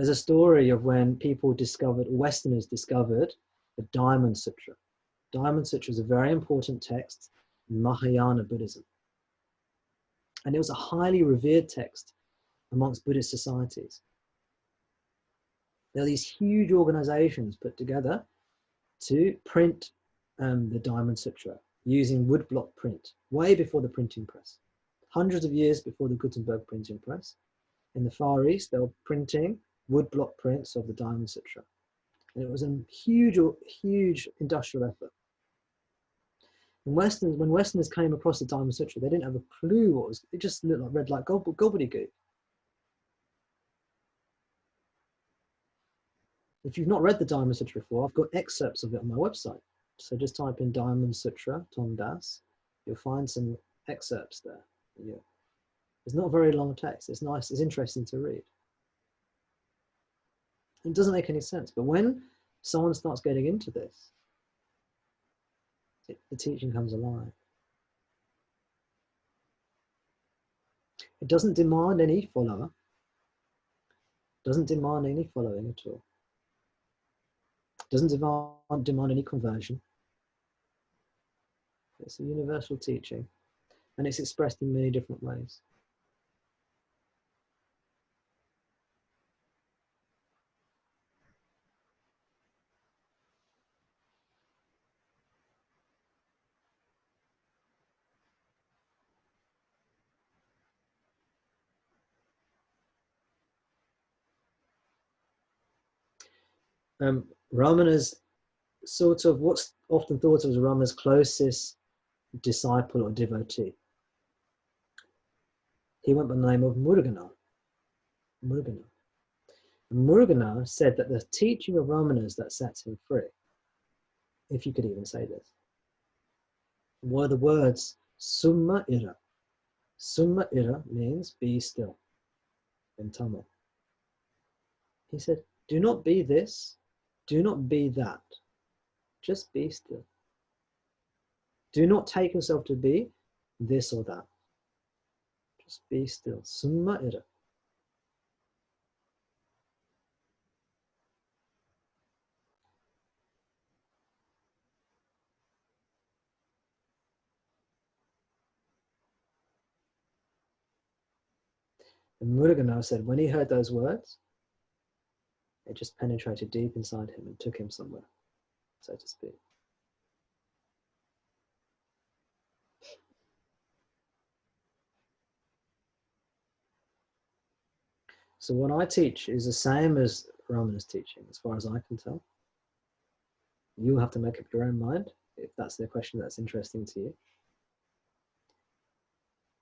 There's a story of when people discovered, Westerners discovered, the Diamond Sutra. Diamond Sutra is a very important text in Mahayana Buddhism. And it was a highly revered text amongst Buddhist societies. There are these huge organizations put together to print the Diamond Sutra using woodblock print, way before the printing press. Hundreds of years before the Gutenberg printing press. In the Far East, they were printing woodblock prints of the Diamond Sutra. And it was a huge industrial effort. And when Westerners came across the Diamond Sutra, they didn't have a clue what it was. It just looked like read like gobbledygook. If you've not read the Diamond Sutra before, I've got excerpts of it on my website. So just type in Diamond Sutra, Tom Das. You'll find some excerpts there. Yeah. It's not a very long text. It's nice. It's interesting to read. It doesn't make any sense. But when someone starts getting into this, the teaching comes alive. It doesn't demand any follower. It doesn't demand any following at all. It doesn't demand any conversion. It's a universal teaching, and it's expressed in many different ways. Ramana's sort of what's often thought of as Ramana's closest disciple or devotee. He went by the name of Muruganar. Muruganar said that the teaching of Ramana's that sets him free, if you could even say this, were the words Summa Ira. Summa Ira means be still in Tamil. He said, do not be this, do not be that, just be still. Do not take yourself to be this or that. Just be still. Summa Ira. And Muruganar said when he heard those words, it just penetrated deep inside him and took him somewhere, so to speak. So what I teach is the same as Ramana's teaching, as far as I can tell. You have to make up your own mind if that's the question that's interesting to you.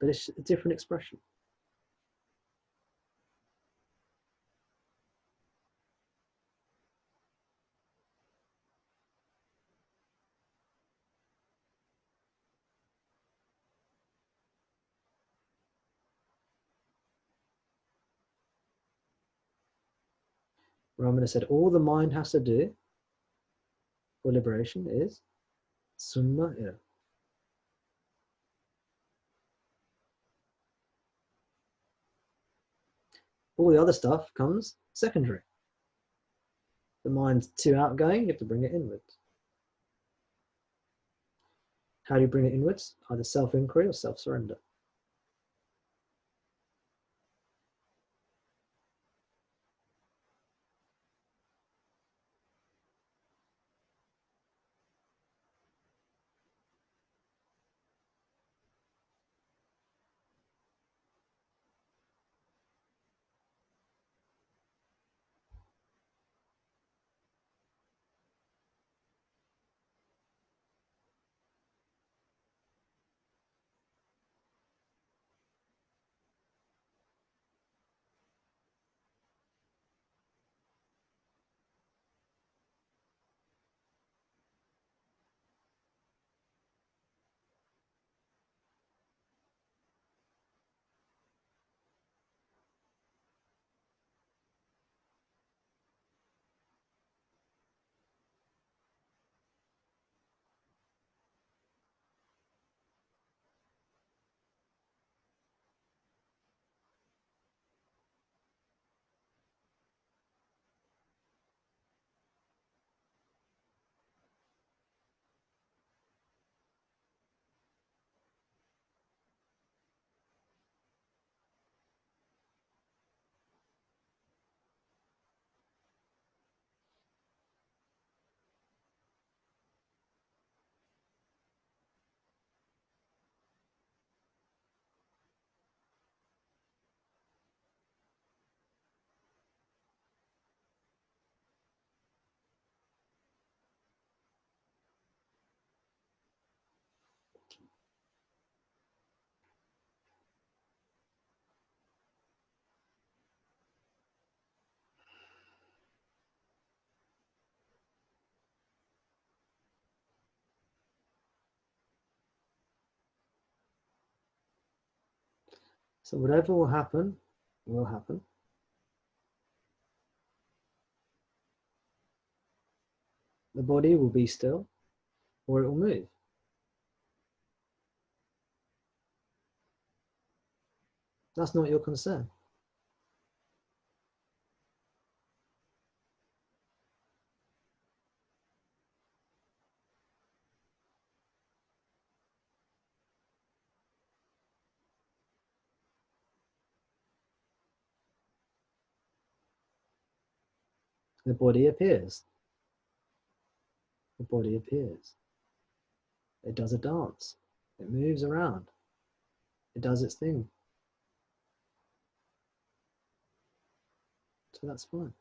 But it's a different expression. Ramana said all the mind has to do for liberation is Summa Ira. All the other stuff comes secondary. The mind's too outgoing, you have to bring it inwards. How do you bring it inwards? Either self-inquiry or self-surrender. So whatever will happen, will happen. The body will be still, or it will move. That's not your concern. The body appears. The body appears. It does a dance. It moves around. It does its thing. So that's fine.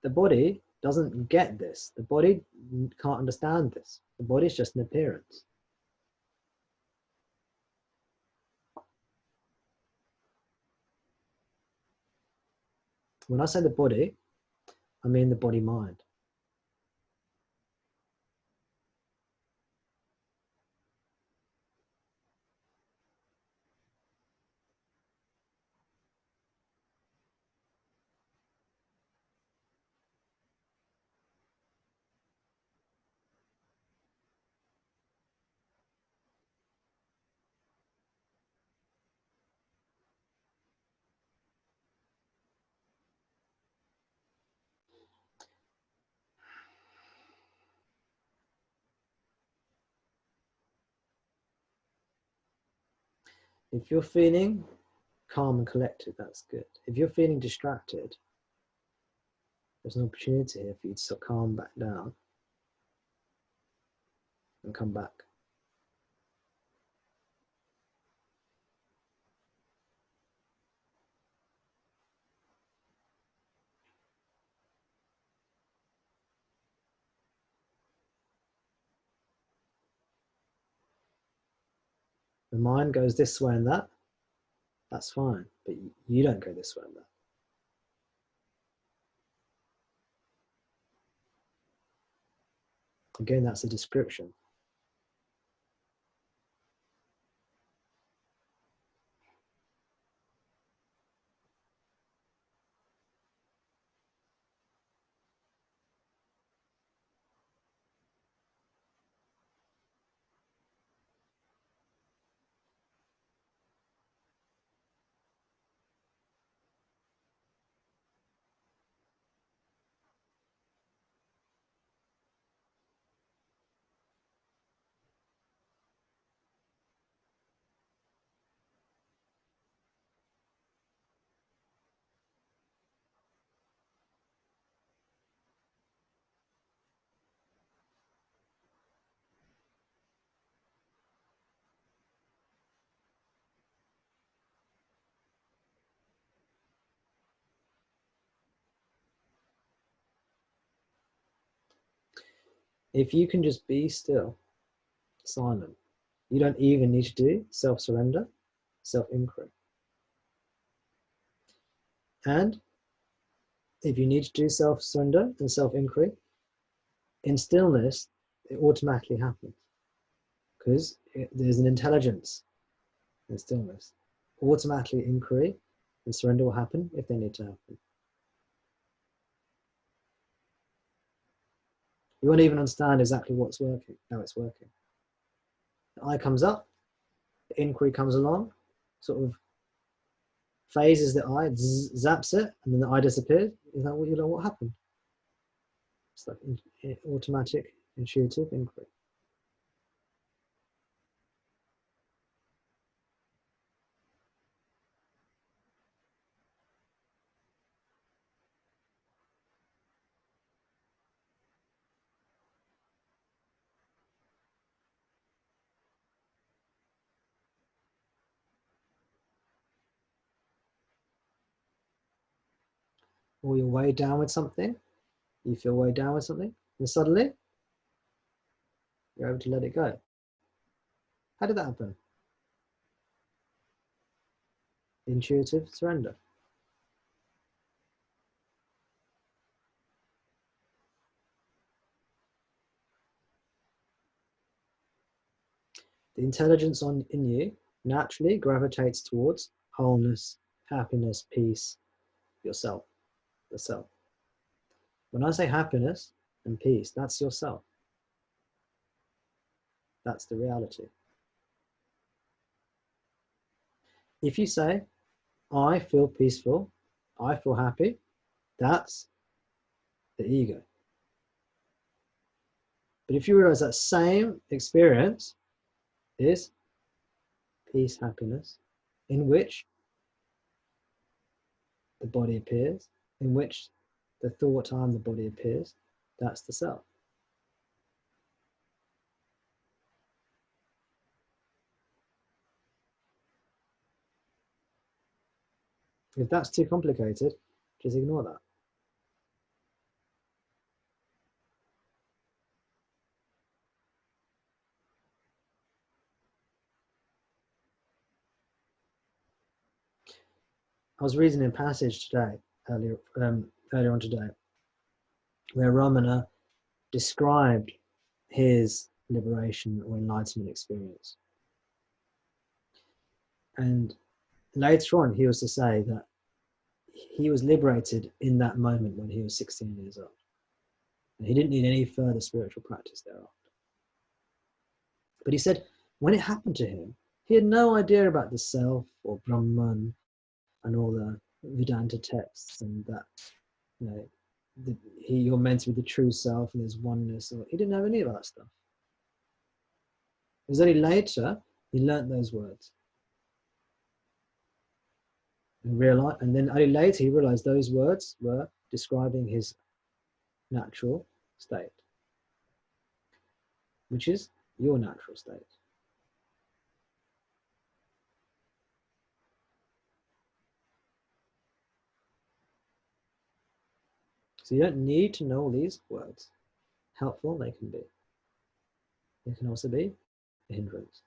The body doesn't get this. The body can't understand this. The body is just an appearance. When I say the body, I mean the body-mind. If you're feeling calm and collected, that's good. If you're feeling distracted, there's an opportunity here for you to calm back down and come back. The mind goes this way and that, that's fine, but you don't go this way and that. Again, that's a description. If you can just be still, silent, you don't even need to do self-surrender, self-inquiry. And if you need to do self-surrender and self-inquiry, in stillness, it automatically happens because there's an intelligence in stillness. Automatically inquiry and surrender will happen if they need to happen. You won't even understand exactly what's working, how it's working. The eye comes up, the inquiry comes along, sort of phases the eye, zaps it, and then the eye disappears. Is that what you know what happened? It's like automatic, intuitive inquiry. Or you're weighed down with something, you feel weighed down with something, and suddenly you're able to let it go. How did that happen? Intuitive surrender. The intelligence in you naturally gravitates towards wholeness, happiness, peace, yourself, the self. When I say happiness and peace, that's yourself. That's the reality. If you say, I feel peaceful, I feel happy, that's the ego. But if you realize that same experience is peace, happiness, in which the body appears, in which the thought I am the body appears, that's the self. If that's too complicated, just ignore that. I was reading a passage today, earlier on today, where Ramana described his liberation or enlightenment experience. And later on, he was to say that he was liberated in that moment when he was 16 years old. And he didn't need any further spiritual practice thereafter. But he said, when it happened to him, he had no idea about the self or Brahman and all the Vedanta texts and that, you know, you're meant to be the true self and there's oneness. He didn't know any of that stuff. It was only later he learnt those words. And then only later he realized those words were describing his natural state, which is your natural state. So you don't need to know all these words. Helpful they can be. They can also be a hindrance.